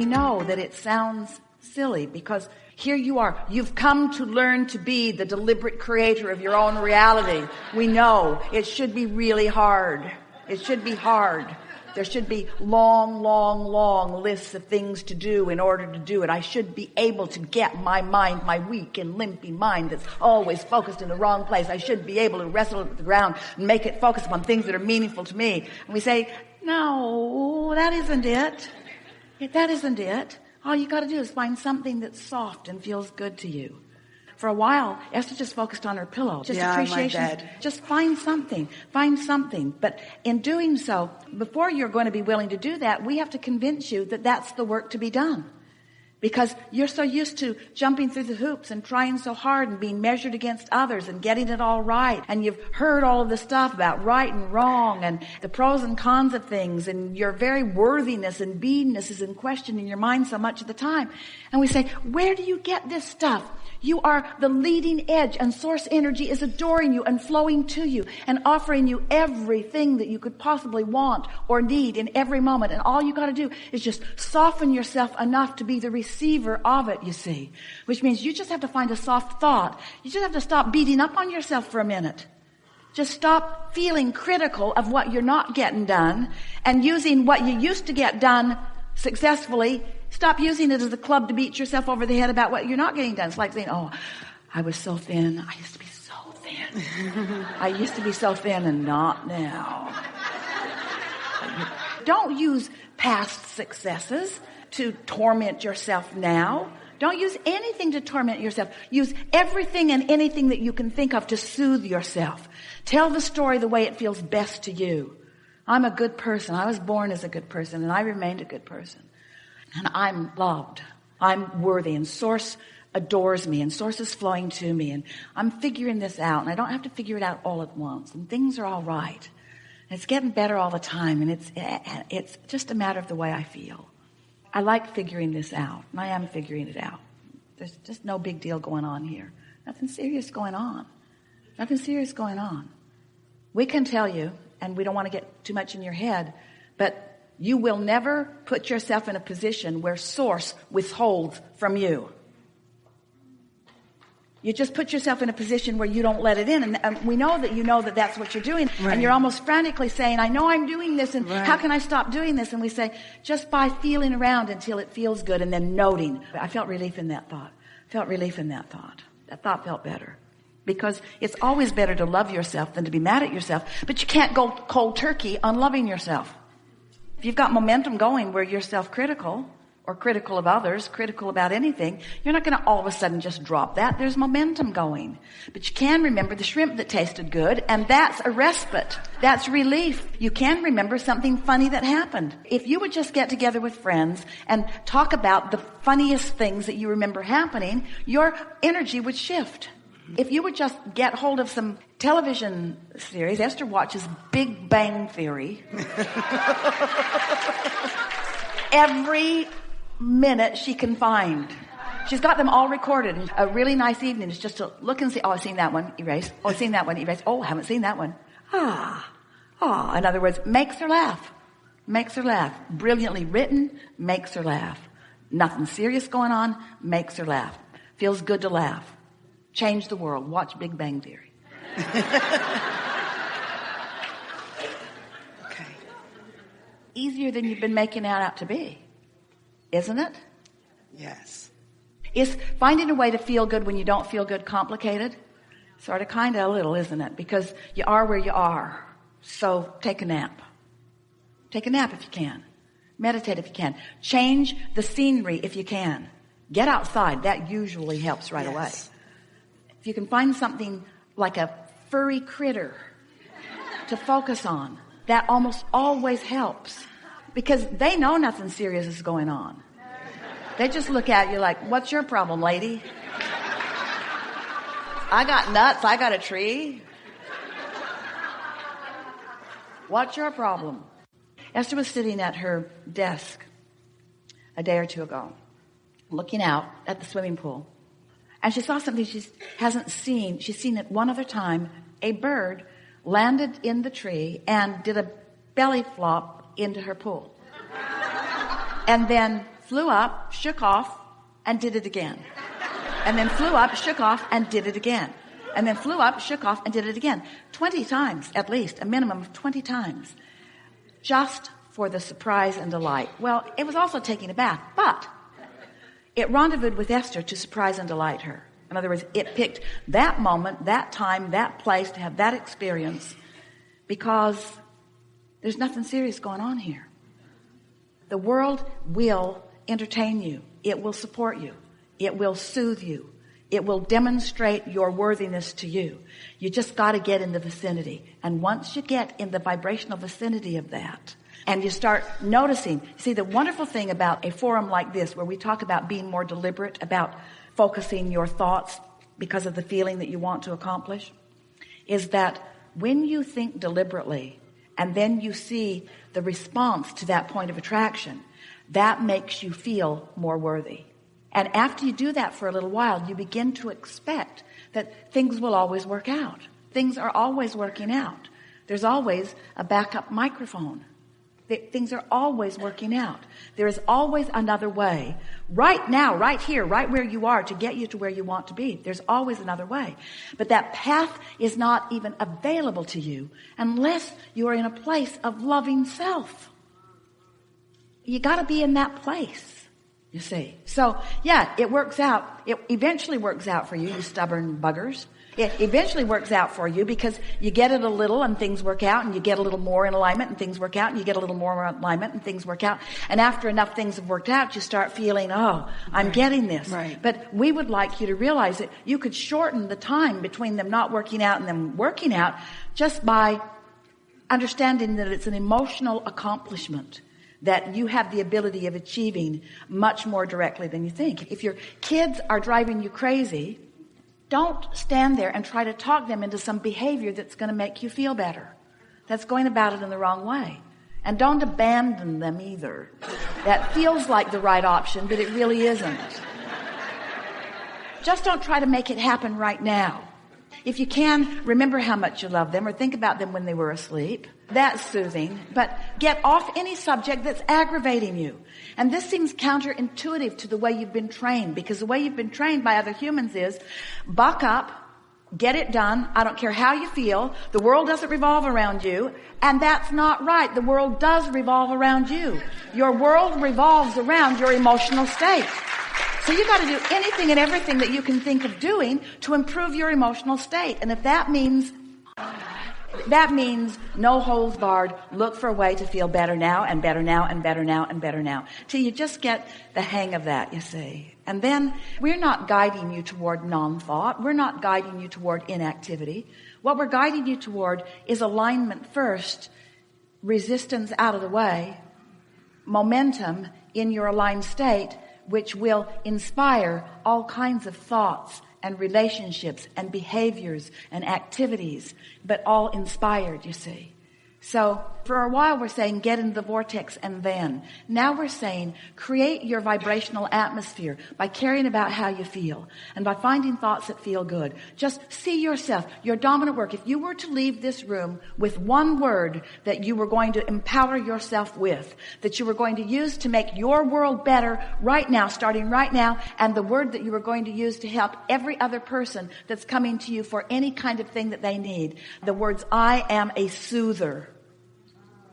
We know that it sounds silly because here you are. You've come to learn to be the deliberate creator of your own reality. We know it should be really hard. It should be hard. There should be long lists of things to do in order to do it. I should be able to get my mind, my weak and limpy mind that's always focused in the wrong place. I should be able to wrestle it with the ground and make it focus upon things that are meaningful to me. And we say, no, that isn't it. That isn't it. All you got to do is find something that's soft and feels good to you. For a while, Esther just focused on her pillow. Just appreciation. Just find something. Find something. But in doing so, before you're going to be willing to do that, we have to convince you that that's the work to be done. Because you're so used to jumping through the hoops and trying so hard and being measured against others and getting it all right. And you've heard all of the stuff about right and wrong and the pros and cons of things. And your very worthiness and beingness is in question in your mind so much of the time. And we say, where do you get this stuff? You are the leading edge, and source energy is adoring you and flowing to you and offering you everything that you could possibly want or need in every moment. And all you got to do is just soften yourself enough to be the receiver of it, you see. Which means you just have to find a soft thought. You just have to stop beating up on yourself for a minute. Just stop feeling critical of what you're not getting done and using what you used to get done successfully. Stop using it as a club to beat yourself over the head about what you're not getting done. It's like saying, oh, I was so thin. I used to be so thin. I used to be so thin and not now. Don't use past successes to torment yourself now. Don't use anything to torment yourself. Use everything and anything that you can think of to soothe yourself. Tell the story the way it feels best to you. I'm a good person. I was born as a good person, and I remained a good person. And I'm loved. I'm worthy, and Source adores me, and Source is flowing to me, and I'm figuring this out, and I don't have to figure it out all at once, and things are all right. And it's getting better all the time, and it's just a matter of the way I feel. I like figuring this out, and I am figuring it out. There's just no big deal going on here. Nothing serious going on. Nothing serious going on. We can tell you, and we don't want to get too much in your head, but you will never put yourself in a position where Source withholds from you. You just put yourself in a position where you don't let it in. And we know that you know that that's what you're doing. Right. And you're almost frantically saying, I know I'm doing this, and how can I stop doing this? And we say, just by feeling around until it feels good and then noting. I felt relief in that thought. That thought felt better. Because it's always better to love yourself than to be mad at yourself. But you can't go cold turkey on loving yourself. If you've got momentum going where you're self-critical or critical of others, critical about anything, you're not going to all of a sudden just drop that. There's momentum going. But you can remember the shrimp that tasted good, and that's a respite. That's relief. You can remember something funny that happened. If you would just get together with friends and talk about the funniest things that you remember happening, your energy would shift. If you would just get hold of some television series, Esther watches Big Bang Theory. Every minute she can find. She's got them all recorded. A really nice evening is just to look and see, oh, I've seen that one, erase. Oh, I've seen that one, erase. Oh, I haven't seen that one. In other words, makes her laugh. Brilliantly written, makes her laugh. Nothing serious going on, makes her laugh. Feels good to laugh. Change the world. Watch Big Bang Theory. Okay. Easier than you've been making it out to be, isn't it? Yes. Is finding a way to feel good when you don't feel good complicated? Sort of, kind of, a little, isn't it? Because you are where you are. So take a nap. Take a nap if you can. Meditate if you can. Change the scenery if you can. Get outside. That usually helps right away. If you can find something like a furry critter to focus on, that almost always helps. Because they know nothing serious is going on. They just look at you like, what's your problem, lady? I got nuts. I got a tree. What's your problem? Esther was sitting at her desk a day or two ago, looking out at the swimming pool. And she saw something she hasn't seen. She's seen it one other time. A bird landed in the tree and did a belly flop into her pool. And then flew up, shook off, and did it again. And then flew up, shook off, and did it again. And then flew up, shook off, and did it again. 20 times, at least, a minimum of 20 times. Just for the surprise and delight. Well, it was also taking a bath, but it rendezvoused with Esther to surprise and delight her. In other words, it picked that moment, that time, that place to have that experience because there's nothing serious going on here. The world will entertain you. It will support you. It will soothe you. It will demonstrate your worthiness to you. You just got to get in the vicinity. And once you get in the vibrational vicinity of that, and you start noticing, see, the wonderful thing about a forum like this, where we talk about being more deliberate, about focusing your thoughts because of the feeling that you want to accomplish, is that when you think deliberately, and then you see the response to that point of attraction, that makes you feel more worthy. And after you do that for a little while, you begin to expect that things will always work out. Things are always working out. There's always a backup microphone. Things are always working out. There is always another way. Right now, right here, right where you are, to get you to where you want to be. There's always another way. But that path is not even available to you unless you are in a place of loving self. You got to be in that place, you see. So, yeah, it works out. It eventually works out for you, you stubborn buggers. It eventually works out for you because you get it a little and things work out, and you get a little more in alignment and things work out, and you get a little more in alignment and things work out. And after enough things have worked out, you start feeling, oh, I'm getting this. Right. But we would like you to realize that you could shorten the time between them not working out and them working out just by understanding that it's an emotional accomplishment that you have the ability of achieving much more directly than you think. If your kids are driving you crazy, don't stand there and try to talk them into some behavior that's going to make you feel better. That's going about it in the wrong way. And don't abandon them either. That feels like the right option, but it really isn't. Just don't try to make it happen right now. If you can, remember how much you love them or think about them when they were asleep. That's soothing. But get off any subject that's aggravating you. And this seems counterintuitive to the way you've been trained, because the way you've been trained by other humans is buck up, get it done. I don't care how you feel. The world doesn't revolve around you. And that's not right. The world does revolve around you. Your world revolves around your emotional state. So you got to do anything and everything that you can think of doing to improve your emotional state. And if that means no holds barred, look for a way to feel better now and better now and better now and better now, till you just get the hang of that, you see. And then we're not guiding you toward non-thought. We're not guiding you toward inactivity. What we're guiding you toward is alignment first, resistance out of the way, momentum in your aligned state, which will inspire all kinds of thoughts and relationships and behaviors and activities, but all inspired, you see. So for a while we're saying get into the vortex, and then now we're saying create your vibrational atmosphere by caring about how you feel and by finding thoughts that feel good. Just see yourself, your dominant work. If you were to leave this room with one word that you were going to empower yourself with, that you were going to use to make your world better right now, starting right now, and the word that you were going to use to help every other person that's coming to you for any kind of thing that they need, the words, I am a soother.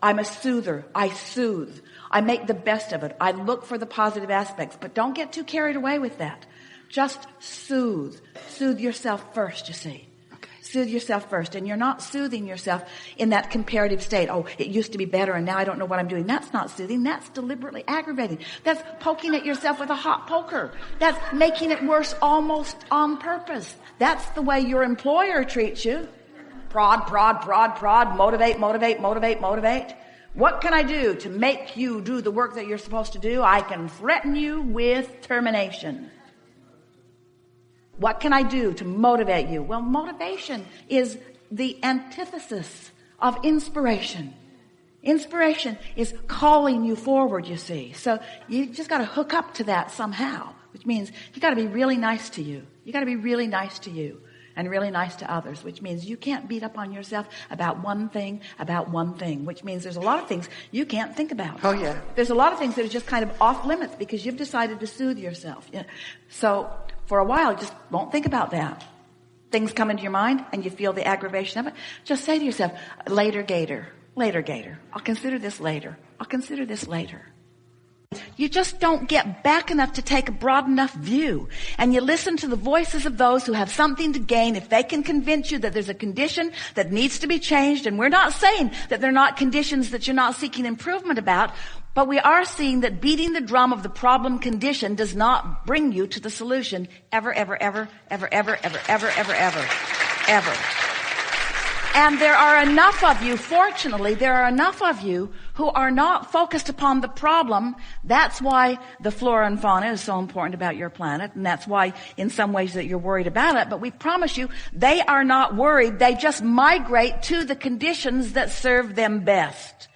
I'm a soother. I soothe. I make the best of it. I look for the positive aspects, but don't get too carried away with that. Just soothe. Soothe yourself first, you see. Okay. Soothe yourself first. And you're not soothing yourself in that comparative state. Oh, it used to be better and now I don't know what I'm doing. That's not soothing. That's deliberately aggravating. That's poking at yourself with a hot poker. That's making it worse almost on purpose. That's the way your employer treats you. Prod, prod, prod, prod, motivate, motivate, motivate, motivate. What can I do to make you do the work that you're supposed to do? I can threaten you with termination. What can I do to motivate you? Well, motivation is the antithesis of inspiration. Inspiration is calling you forward, you see. So you just got to hook up to that somehow, which means you got to be really nice to you. You got to be really nice to you. and really nice to others, which means you can't beat up on yourself about one thing, which means there's a lot of things you can't think about. Oh, yeah. There's a lot of things that are just kind of off limits because you've decided to soothe yourself. So for a while, just don't think about that. Things come into your mind and you feel the aggravation of it. Just say to yourself, later, Gator. I'll consider this later. You just don't get back enough to take a broad enough view. And you listen to the voices of those who have something to gain if they can convince you that there's a condition that needs to be changed. And we're not saying that they're not conditions that you're not seeking improvement about, but we are seeing that beating the drum of the problem condition does not bring you to the solution ever. And there are enough of you, fortunately, who are not focused upon the problem. That's why the flora and fauna is so important about your planet. And that's why in some ways that you're worried about it. But we promise you, they are not worried. They just migrate to the conditions that serve them best.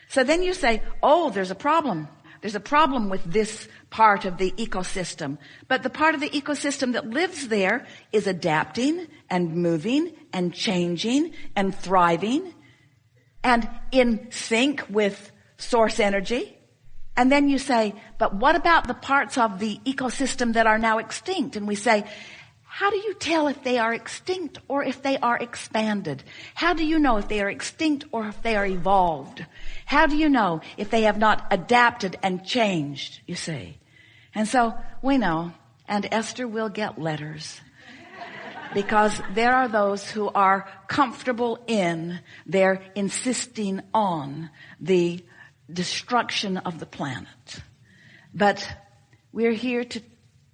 So then you say, oh, there's a problem. There's a problem with this part of the ecosystem. But the part of the ecosystem that lives there is adapting and moving and changing and thriving and in sync with source energy. And then you say, but what about the parts of the ecosystem that are now extinct? And we say, how do you tell if they are extinct or if they are expanded? How do you know if they are extinct or if they are evolved? How do you know if they have not adapted and changed, you see? And so we know, and Esther will get letters because there are those who are comfortable in their insisting on the destruction of the planet. But we're here to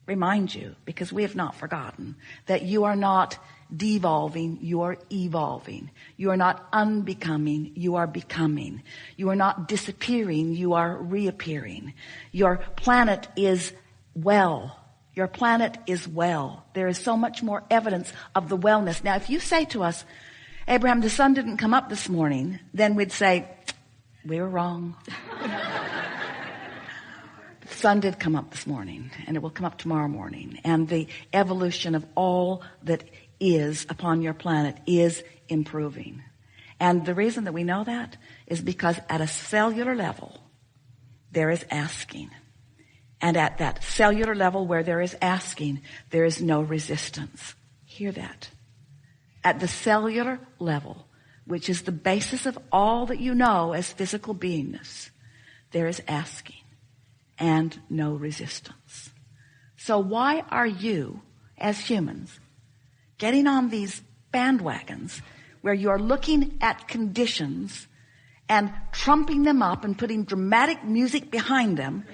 remind you, because we have not forgotten, that you are not devolving, you are evolving. You are not unbecoming, you are becoming. You are not disappearing, you are reappearing. Your planet is well. Your planet is well. There is so much more evidence of the wellness. Now, if you say to us, Abraham, the sun didn't come up this morning, then we'd say, we were wrong. The sun did come up this morning, and it will come up tomorrow morning. And the evolution of all that is upon your planet is improving. And the reason that we know that is because at a cellular level, there is asking. And at that cellular level where there is asking, there is no resistance. Hear that. At the cellular level, which is the basis of all that you know as physical beingness, there is asking and no resistance. So why are you, as humans, getting on these bandwagons where you're looking at conditions and trumping them up and putting dramatic music behind them,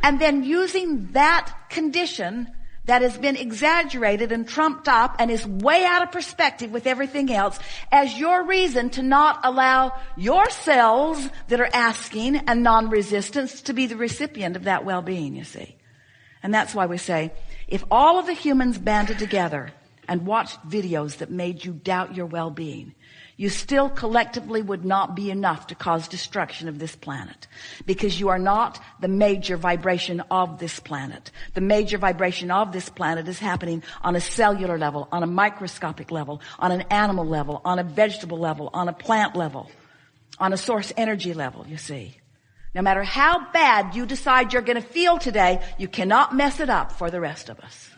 and then using that condition that has been exaggerated and trumped up and is way out of perspective with everything else as your reason to not allow your cells that are asking and non-resistance to be the recipient of that well-being, you see? And that's why we say, if all of the humans banded together and watched videos that made you doubt your well-being, you still collectively would not be enough to cause destruction of this planet, because you are not the major vibration of this planet. The major vibration of this planet is happening on a cellular level, on a microscopic level, on an animal level, on a vegetable level, on a plant level, on a source energy level, you see. No matter how bad you decide you're going to feel today, you cannot mess it up for the rest of us.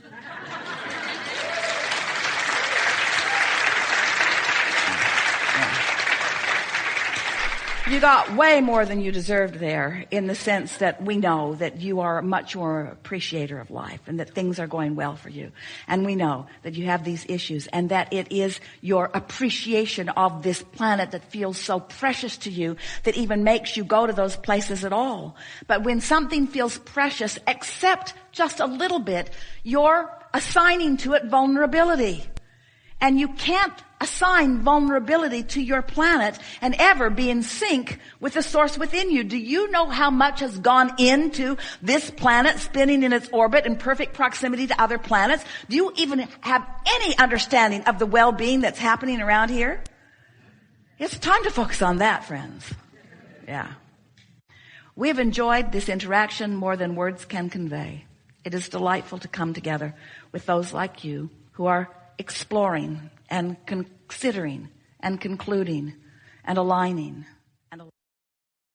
You got way more than you deserved there, in the sense that we know that you are much more appreciator of life and that things are going well for you. And we know that you have these issues and that it is your appreciation of this planet that feels so precious to you that even makes you go to those places at all. But when something feels precious, except just a little bit, you're assigning to it vulnerability. And you can't assign vulnerability to your planet and ever be in sync with the source within you. Do you know how much has gone into this planet spinning in its orbit in perfect proximity to other planets? Do you even have any understanding of the well-being that's happening around here? It's time to focus on that, friends. Yeah. We have enjoyed this interaction more than words can convey. It is delightful to come together with those like you who are exploring and considering and concluding and aligning.